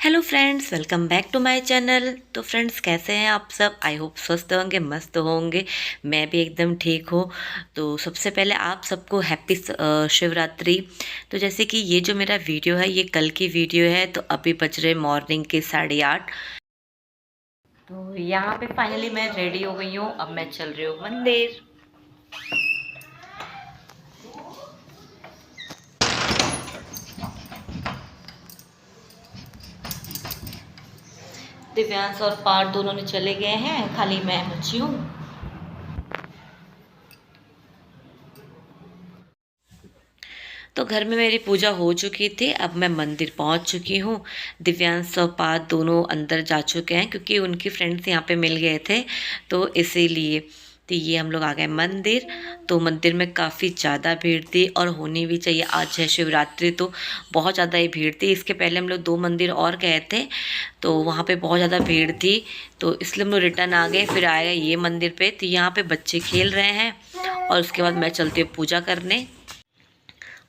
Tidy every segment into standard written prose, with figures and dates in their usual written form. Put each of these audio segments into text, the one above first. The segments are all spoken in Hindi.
Hello friends, welcome back to my channel. तो फ्रेंड्स, कैसे हैं आप सब? आई होप स्वस्थ होंगे, मस्त होंगे। मैं भी एकदम ठीक हूँ। तो सबसे पहले आप सबको हैप्पी शिवरात्रि। तो जैसे कि ये जो मेरा वीडियो है ये कल की वीडियो है, तो अभी बज रहे मॉर्निंग के 8:30। तो यहाँ पे फाइनली मैं रेडी हो गई हूँ। अब मैं चल रही हूँ मंदिर। दिव्यांश और पार्थ दोनों ने चले गए हैं, खाली मैं बची हूँ। तो घर में मेरी पूजा हो चुकी थी, अब मैं मंदिर पहुंच चुकी हूँ। दिव्यांश और पार्थ दोनों अंदर जा चुके हैं क्योंकि उनकी फ्रेंड्स यहाँ पे मिल गए थे, तो इसीलिए। तो ये हम लोग आ गए मंदिर। तो मंदिर में काफ़ी ज़्यादा भीड़ थी और होनी भी चाहिए, आज है शिवरात्रि तो बहुत ज़्यादा ही भीड़ थी। इसके पहले हम लोग 2 मंदिर और गए थे, तो वहाँ पे बहुत ज़्यादा भीड़ थी, तो इसलिए हम लोग रिटर्न आ गए। फिर आए ये मंदिर पे, तो यहाँ पे बच्चे खेल रहे हैं और उसके बाद मैं चलती हूँ पूजा करने।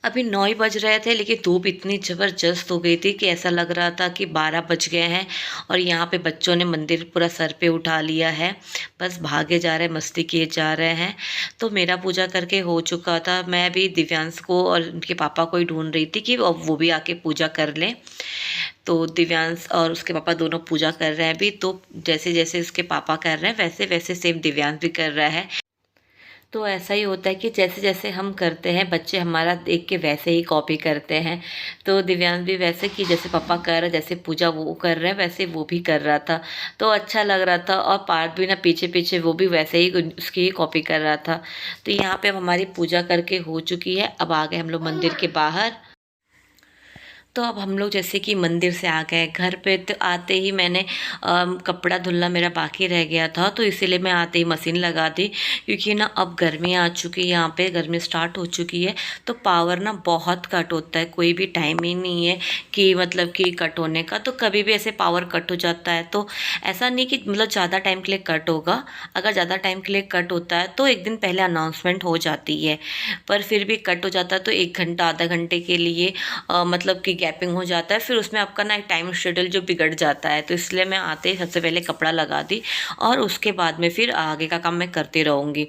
अभी 9 ही बज रहे थे, लेकिन धूप इतनी ज़बरदस्त हो गई थी कि ऐसा लग रहा था कि 12 बज गए हैं। और यहाँ पे बच्चों ने मंदिर पूरा सर पे उठा लिया है, बस भागे जा रहे हैं, मस्ती किए जा रहे हैं। तो मेरा पूजा करके हो चुका था। मैं भी दिव्यांश को और उनके पापा को ही ढूंढ रही थी कि वो भी आके पूजा कर लें। तो दिव्यांश और उसके पापा दोनों पूजा कर रहे हैं अभी। तो जैसे जैसे उसके पापा कर रहे हैं वैसे वैसे सेम दिव्यांश भी कर रहा है। तो ऐसा ही होता है कि जैसे जैसे हम करते हैं बच्चे हमारा देख के वैसे ही कॉपी करते हैं। तो दिव्यांश भी वैसे कि जैसे पापा कर रहे, जैसे पूजा वो कर रहे हैं वैसे वो भी कर रहा था, तो अच्छा लग रहा था। और पार्थ भी ना पीछे पीछे वो भी वैसे ही उसकी ही कॉपी कर रहा था। तो यहाँ पे अब हमारी पूजा करके हो चुकी है। अब आ गए हम लोग मंदिर के बाहर। तो अब हम लोग जैसे कि मंदिर से आ गए घर पे, तो आते ही मैंने कपड़ा धुलना मेरा बाकी रह गया था, तो इसीलिए मैं आते ही मशीन लगा दी। क्योंकि ना अब गर्मी आ चुकी है, यहाँ पे गर्मी स्टार्ट हो चुकी है, तो पावर ना बहुत कट होता है। कोई भी टाइम ही नहीं है कि मतलब कि कट होने का। तो कभी भी ऐसे पावर कट हो जाता है, तो ऐसा नहीं कि मतलब ज़्यादा टाइम के लिए कट होगा। अगर ज़्यादा टाइम के लिए कट होता है तो एक दिन पहले अनाउंसमेंट हो जाती है, पर फिर भी कट हो जाता है तो 1 घंटा आधा घंटे के लिए मतलब कि गैपिंग हो जाता है। फिर उसमें आपका ना एक टाइम शेड्यूल जो बिगड़ जाता है। तो इसलिए मैं आते ही सबसे पहले कपड़ा लगा दी और उसके बाद में फिर आगे का काम मैं करती रहूँगी।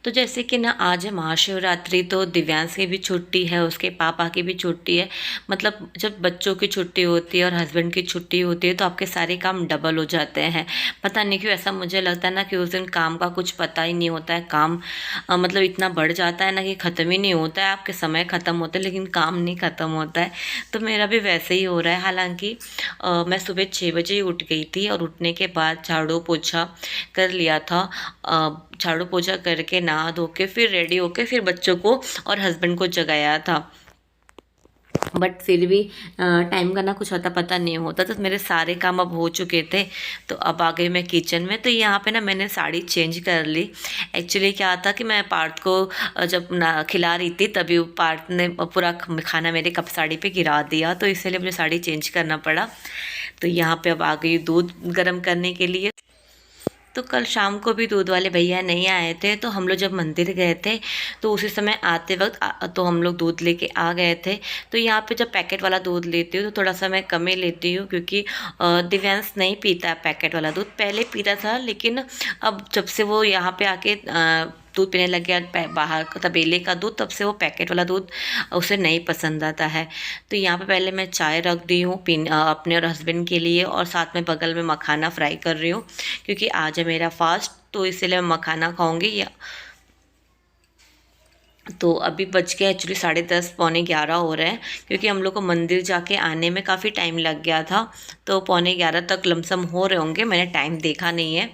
तो जैसे कि ना आज है महाशिवरात्रि, तो दिव्यांश की भी छुट्टी है, उसके पापा की भी छुट्टी है। मतलब जब बच्चों की छुट्टी होती है और हस्बैंड की छुट्टी होती है तो आपके सारे काम डबल हो जाते हैं। पता नहीं क्यों ऐसा मुझे लगता है ना कि उस दिन काम का कुछ पता ही नहीं होता है। काम मतलब इतना बढ़ जाता है ना कि ख़त्म ही नहीं होता है। आपके समय ख़त्म होते हैं लेकिन काम नहीं ख़त्म होता है। तो मेरा भी वैसे ही हो रहा है। हालांकि मैं सुबह 6 बजे ही उठ गई थी और उठने के बाद झाड़ू पोछा कर लिया था। झाड़ू पोछा करके नहा धो के फिर रेडी होके फिर बच्चों को और हस्बैंड को जगाया था। बट फिर भी टाइम का ना कुछ अता पता नहीं होता। तो मेरे सारे काम अब हो चुके थे। तो अब आ गई मैं किचन में। तो यहाँ पे ना मैंने साड़ी चेंज कर ली। एक्चुअली क्या था कि मैं पार्थ को जब ना खिला रही थी तभी पार्थ ने पूरा खाना मेरे कप साड़ी पे गिरा दिया, तो इसलिए मुझे साड़ी चेंज करना पड़ा। तो यहाँ पे अब आ गई दूध गर्म करने के लिए। तो कल शाम को भी दूध वाले भैया नहीं आए थे, तो हम लोग जब मंदिर गए थे तो उसी समय आते वक्त तो हम लोग दूध लेके आ गए थे। तो यहाँ पे जब पैकेट वाला दूध लेती हूँ तो थोड़ा सा मैं कम ही लेती हूँ, क्योंकि दिव्यांश नहीं पीता है पैकेट वाला दूध। पहले पीता था, लेकिन अब जब से वो यहाँ पे आके दूध पीने लग गया, बाहर का तबेले का दूध, तब से वो पैकेट वाला दूध उसे नहीं पसंद आता है। तो यहाँ पे पहले मैं चाय रख दी हूँ अपने और हस्बैंड के लिए, और साथ में बगल में मखाना फ्राई कर रही हूँ, क्योंकि आज है मेरा फास्ट, तो इसलिए मैं मखाना खाऊंगी। या तो अभी बज के एक्चुअली 10:30 11:15 हो रहे हैं, क्योंकि हम लोग को मंदिर जाके आने में काफ़ी टाइम लग गया था। तो 11:15 तक लमसम हो रहे होंगे, मैंने टाइम देखा नहीं है।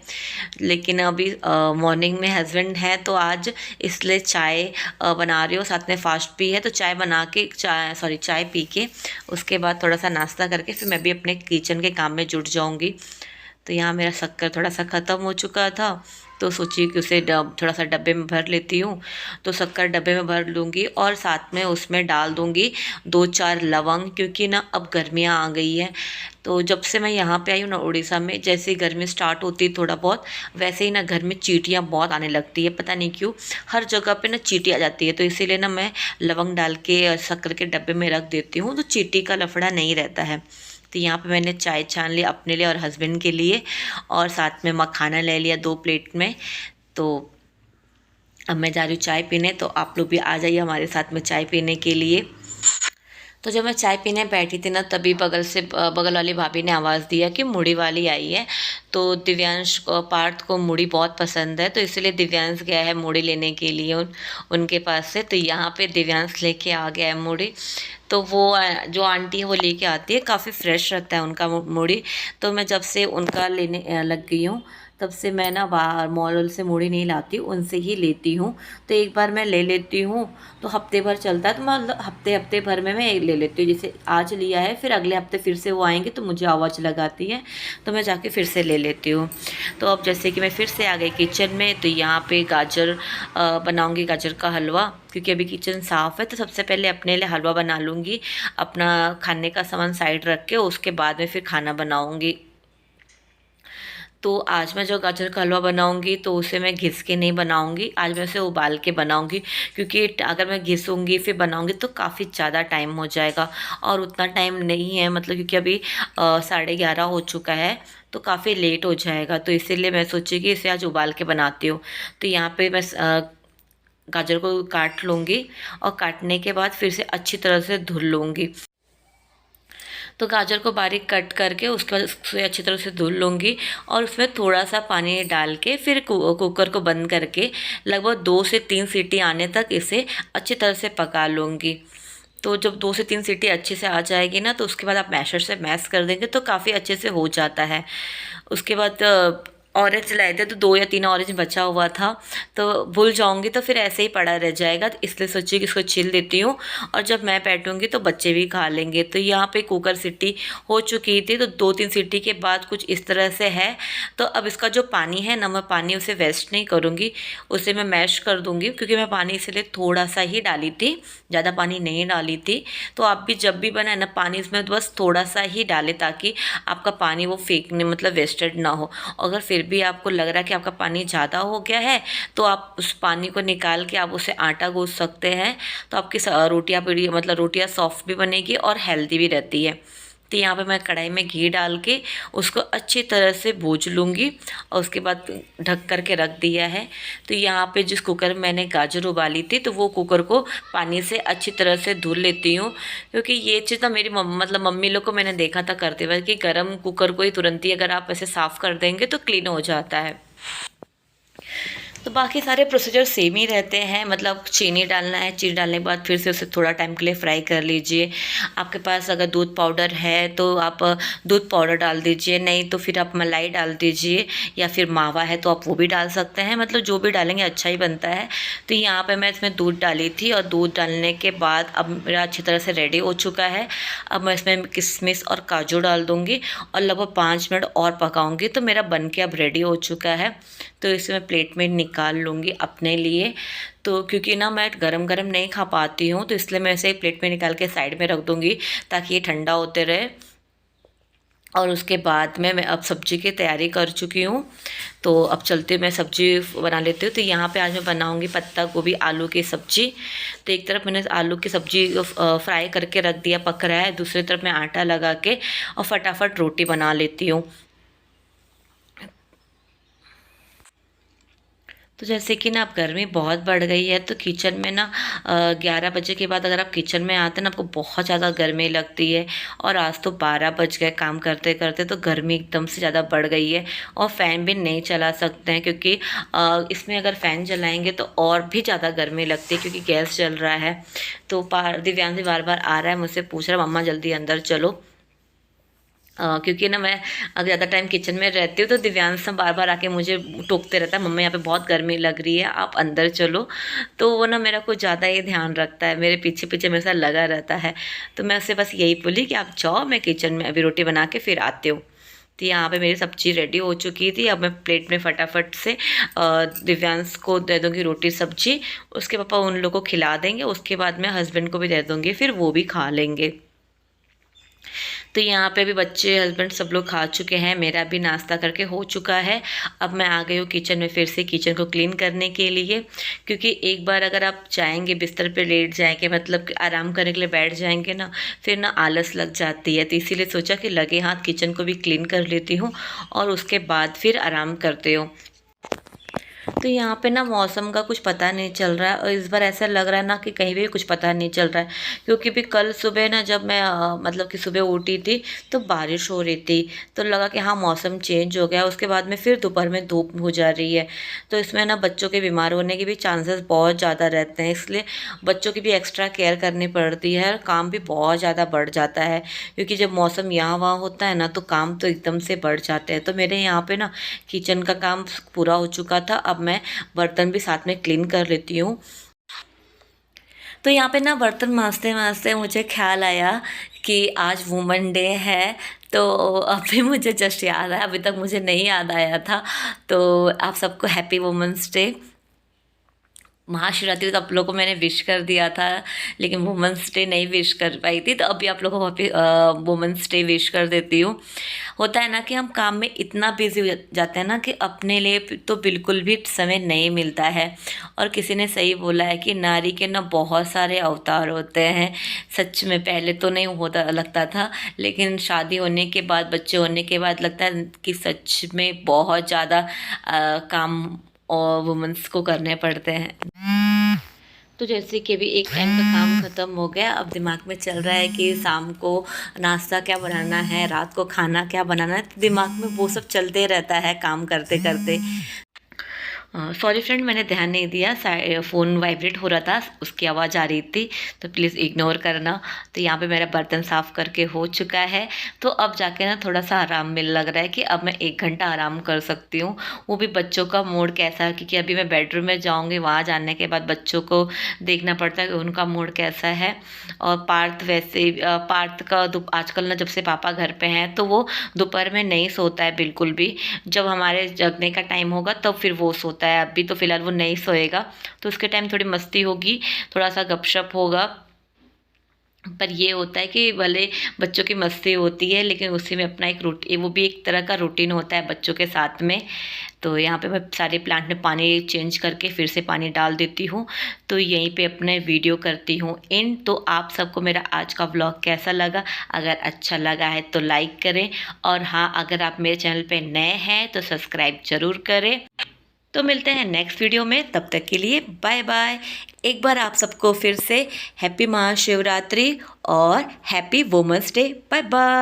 लेकिन अभी मॉर्निंग में हस्बैंड है तो आज इसलिए चाय बना रही हूँ, साथ में फास्ट भी है। तो चाय बना के चाय पी के उसके बाद थोड़ा सा नाश्ता करके फिर मैं भी अपने किचन के काम में जुट जाऊँगी। तो यहाँ मेरा शक्कर थोड़ा सा ख़त्म हो चुका था, तो सोची कि उसे थोड़ा सा डब्बे में भर लेती हूँ। तो शक्कर डब्बे में भर लूँगी और साथ में उसमें डाल दूँगी 2-4 लवंग, क्योंकि ना अब गर्मियाँ आ गई है। तो जब से मैं यहाँ पे आई हूँ ना उड़ीसा में, जैसे ही गर्मी स्टार्ट होती है थोड़ा बहुत, वैसे ही ना घर में चींटियाँ बहुत आने लगती है, पता नहीं क्यों। हर जगह पे ना चींटी आ जाती है, तो इसीलिए ना मैं लवंग डाल के शक्कर के डब्बे में रख देती हूँ, तो चींटी का लफड़ा नहीं रहता है। तो यहाँ पे मैंने चाय छान ली अपने लिए और हस्बैंड के लिए, और साथ में मखाना ले लिया 2 प्लेट में। तो अब मैं जा रही हूँ चाय पीने, तो आप लोग भी आ जाइए हमारे साथ में चाय पीने के लिए। तो जब मैं चाय पीने बैठी थी ना, तभी बगल वाली भाभी ने आवाज़ दिया कि मुड़ी वाली आई है। तो दिव्यांश को, पार्थ को मुड़ी बहुत पसंद है, तो इसलिए दिव्यांश गया है मुड़ी लेने के लिए उनके पास से। तो यहाँ पे दिव्यांश लेके आ गया है मुड़ी। तो वो जो आंटी है वो लेके आती है, काफ़ी फ्रेश रहता है उनका मुड़ी। तो मैं जब से उनका लेने लग गई हूँ, तब से मैं ना बाहर मॉल से मुड़ी नहीं लाती, उनसे ही लेती हूँ। तो एक बार मैं ले लेती हूँ तो हफ्ते भर चलता है, तो मैं हफ्ते भर में मैं ले लेती हूँ। जैसे आज लिया है, फिर अगले हफ्ते फिर से वो आएंगे तो मुझे आवाज़ लगाती है, तो मैं जाके फिर से ले लेती हूँ। तो अब जैसे कि मैं फिर से आ गई किचन में, तो यहाँ पे गाजर बनाऊँगी, गाजर का हलवा। क्योंकि अभी किचन साफ़ है, तो सबसे पहले अपने लिए हलवा बना लूँगी। अपना खाने का सामान साइड रख के उसके बाद में फिर खाना बनाऊँगी। तो आज मैं जो गाजर का हलवा बनाऊंगी, तो उसे मैं घिस के नहीं बनाऊंगी, आज मैं उसे उबाल के बनाऊंगी। क्योंकि अगर मैं घिसूंगी फिर बनाऊंगी तो काफ़ी ज़्यादा टाइम हो जाएगा, और उतना टाइम नहीं है, मतलब क्योंकि अभी 11:30 हो चुका है, तो काफ़ी लेट हो जाएगा। तो इसीलिए मैं सोची कि इसे आज उबाल के बनाती हूँ। तो यहाँ पे मैं गाजर को काट लूँगी, और काटने के बाद फिर से अच्छी तरह से धुल लूँगी। तो गाजर को बारीक कट करके उसके बाद उसे अच्छी तरह से धुल लूँगी, और उसमें थोड़ा सा पानी डाल के फिर कुकर को बंद करके लगभग 2 से 3 सीटी आने तक इसे अच्छी तरह से पका लूँगी। तो जब 2 से 3 सीटी अच्छे से आ जाएगी ना, तो उसके बाद आप मैशर से मैश कर देंगे तो काफ़ी अच्छे से हो जाता है। उसके बाद ऑरेंज लाए थे, तो 2 या 3 ऑरेंज बचा हुआ था, तो भूल जाऊंगी तो फिर ऐसे ही पड़ा रह जाएगा, तो इसलिए सोची कि इसको छील देती हूँ, और जब मैं बैठूंगी तो बच्चे भी खा लेंगे। तो यहाँ पे कुकर सीटी हो चुकी थी, तो 2-3 सीटी के बाद कुछ इस तरह से है। तो अब इसका जो पानी है ना, मैं पानी उसे वेस्ट नहीं करूँगी, उसे मैं मैश कर दूँगी, क्योंकि मैं पानी इसलिए थोड़ा सा ही डाली थी, ज़्यादा पानी नहीं डाली थी। तो आप भी जब भी बनाए ना, पानी इसमें बस थोड़ा सा ही डालें, ताकि आपका पानी वो फेंकने मतलब वेस्टेड ना हो। अगर फिर भी आपको लग रहा है कि आपका पानी ज़्यादा हो गया है, तो आप उस पानी को निकाल के आप उसे आटा गूँथ सकते हैं। तो आपकी रोटियाँ मतलब रोटियाँ सॉफ्ट भी बनेगी और हेल्दी भी रहती है। तो यहाँ पे मैं कढ़ाई में घी डाल के उसको अच्छी तरह से भूज लूँगी, और उसके बाद ढक कर के रख दिया है। तो यहाँ पे जिस कुकर में मैंने गाजर उबाली थी, तो वो कुकर को पानी से अच्छी तरह से धुल लेती हूँ। क्योंकि ये चीज़ ना मेरी मतलब मम्मी लोग को मैंने देखा था करते हुए, कि गर्म कुकर को ही तुरंत ही अगर आप ऐसे साफ़ कर देंगे तो क्लीन हो जाता है। तो बाकी सारे प्रोसीजर सेम ही रहते हैं, मतलब चीनी डालना है, चीनी डालने के बाद फिर से उसे थोड़ा टाइम के लिए फ्राई कर लीजिए। आपके पास अगर दूध पाउडर है तो आप दूध पाउडर डाल दीजिए, नहीं तो फिर आप मलाई डाल दीजिए, या फिर मावा है तो आप वो भी डाल सकते हैं, मतलब जो भी डालेंगे अच्छा ही बनता है। तो यहाँ पर मैं इसमें दूध डाली थी, और दूध डालने के बाद अब मेरा अच्छी तरह से रेडी हो चुका है। अब मैं इसमें किशमिश और काजू डाल दूँगी, और लगभग 5 मिनट और पकाऊँगी, तो मेरा बन के अब रेडी हो चुका है। तो इसे मैं प्लेट में निकाल लूँगी अपने लिए। तो क्योंकि ना मैं गरम गरम नहीं खा पाती हूँ, तो इसलिए मैं इसे एक प्लेट में निकाल के साइड में रख दूँगी, ताकि ये ठंडा होते रहे। और उसके बाद में मैं अब सब्जी की तैयारी कर चुकी हूँ, तो अब चलते मैं सब्जी बना लेती हूँ। तो यहाँ पे आज मैं बनाऊँगी पत्ता गोभी आलू की सब्जी। तो एक तरफ मैंने आलू की सब्जी फ्राई करके रख दिया, पक रहा है, दूसरी तरफ मैं आटा लगा के और फटाफट रोटी बना लेती हूँ। तो जैसे कि ना अब गर्मी बहुत बढ़ गई है, तो किचन में ना 11 बजे के बाद अगर आप किचन में आते हैं ना, आपको बहुत ज़्यादा गर्मी लगती है। और आज तो 12 बज गए काम करते करते, तो गर्मी एकदम से ज़्यादा बढ़ गई है, और फ़ैन भी नहीं चला सकते हैं, क्योंकि इसमें अगर फ़ैन चलाएंगे तो और भी ज़्यादा गर्मी लगती है, क्योंकि गैस चल रहा है। तो दिव्यांश बार बार आ रहा है, मुझसे पूछ रहा है मम्मा जल्दी अंदर चलो। क्योंकि ना मैं अगर ज़्यादा टाइम किचन में रहती हूँ, तो दिव्यांश बार बार आके मुझे टोकते रहता है, मम्मा यहाँ पे बहुत गर्मी लग रही है, आप अंदर चलो। तो वो ना मेरा कुछ ज़्यादा ही ध्यान रखता है, मेरे पीछे पीछे मेरे साथ लगा रहता है। तो मैं उससे बस यही बोली कि आप जाओ, मैं किचन में अभी रोटी बना के फिर आती हूँ। तो यहाँ पे मेरी सब्जी रेडी हो चुकी थी। अब मैं प्लेट में फटाफट से दिव्यांश को दे दूँगी रोटी सब्जी, उसके पापा उन लोगों को खिला देंगे, उसके बाद मैं हस्बैंड को भी दे दूँगी, फिर वो भी खा लेंगे। तो यहाँ पे भी बच्चे हस्बैंड सब लोग खा चुके हैं, मेरा भी नाश्ता करके हो चुका है। अब मैं आ गई हूँ किचन में, फिर से किचन को क्लीन करने के लिए, क्योंकि एक बार अगर आप जाएंगे बिस्तर पे लेट जाएंगे, मतलब कि आराम करने के लिए बैठ जाएंगे ना, फिर ना आलस लग जाती है। तो इसीलिए सोचा कि लगे हाथ किचन को भी क्लीन कर लेती हूँ और उसके बाद फिर आराम करती हूँ। तो यहाँ पे ना मौसम का कुछ पता नहीं चल रहा है, और इस बार ऐसा लग रहा है ना कि कहीं भी कुछ पता नहीं चल रहा है, क्योंकि भी कल सुबह ना जब मैं मतलब कि सुबह उठी थी तो बारिश हो रही थी, तो लगा कि हाँ मौसम चेंज हो गया। उसके बाद में फिर दोपहर में धूप हो जा रही है, तो इसमें ना बच्चों के बीमार होने के भी चांसेस बहुत ज़्यादा रहते हैं, इसलिए बच्चों की भी एक्स्ट्रा केयर करनी पड़ती है और काम भी बहुत ज़्यादा बढ़ जाता है, क्योंकि जब मौसम यहाँ वहाँ होता है ना तो काम तो एकदम से बढ़ जाते हैं। तो मेरे यहाँ पे ना किचन का काम पूरा हो चुका था, अब मैं बर्तन भी साथ में क्लीन कर लेती हूँ। तो यहाँ पे ना बर्तन मांजते मांजते मुझे ख्याल आया कि आज वुमेन डे है, तो अभी मुझे जस्ट याद आया, अभी तक मुझे नहीं याद आया था। तो आप सबको हैप्पी वुमेंस डे। महाशिवरात्रि तो आप लोगों को मैंने विश कर दिया था, लेकिन वुमेंस डे नहीं विश कर पाई थी, तो अभी आप लोगों को वुमेंस डे विश कर देती हूँ। होता है ना कि हम काम में इतना बिजी हो जाते हैं ना कि अपने लिए तो बिल्कुल भी समय नहीं मिलता है। और किसी ने सही बोला है कि नारी के ना बहुत सारे अवतार होते हैं। सच में पहले तो नहीं होता लगता था, लेकिन शादी होने के बाद, बच्चे होने के बाद लगता है कि सच में बहुत ज़्यादा काम और वुमेंस को करने पड़ते हैं। तो जैसे कि अभी एक टाइम का काम ख़त्म हो गया, अब दिमाग में चल रहा है कि शाम को नाश्ता क्या बनाना है, रात को खाना क्या बनाना है, तो दिमाग में वो सब चलते रहता है काम करते करते। सॉरी फ्रेंड, मैंने ध्यान नहीं दिया, फ़ोन वाइब्रेट हो रहा था, उसकी आवाज़ आ रही थी, तो प्लीज़ इग्नोर करना। तो यहाँ पे मेरा बर्तन साफ़ करके हो चुका है, तो अब जाके ना थोड़ा सा आराम मिल लग रहा है कि अब मैं 1 घंटा आराम कर सकती हूँ। वो भी बच्चों का मूड कैसा है, क्योंकि अभी मैं बेडरूम में जाऊँगी, वहाँ जाने के बाद बच्चों को देखना पड़ता है कि उनका मूड कैसा है। और पार्थ वैसे पार्थ का आजकल ना जब से पापा घर पे हैं तो वो दोपहर में नहीं सोता है बिल्कुल भी। जब हमारे जगने का टाइम होगा तब फिर वो सोता है, अभी तो फिलहाल वो नहीं सोएगा। तो उसके टाइम थोड़ी मस्ती होगी, थोड़ा सा गपशप होगा। पर ये होता है कि भले बच्चों की मस्ती होती है, लेकिन उसी में अपना एक वो भी एक तरह का रूटीन होता है बच्चों के साथ में। तो यहाँ पे मैं सारे प्लांट में पानी चेंज करके फिर से पानी डाल देती हूँ। तो यहीं पे अपने वीडियो करती हूँ एंड। तो आप सबको मेरा आज का व्लॉग कैसा लगा? अगर अच्छा लगा है तो लाइक करें, और हाँ, अगर आप मेरे चैनल पे नए हैं तो सब्सक्राइब ज़रूर करें। तो मिलते हैं नेक्स्ट वीडियो में, तब तक के लिए बाय बाय। एक बार आप सबको फिर से हैप्पी महाशिवरात्रि और happy women's day. Bye bye.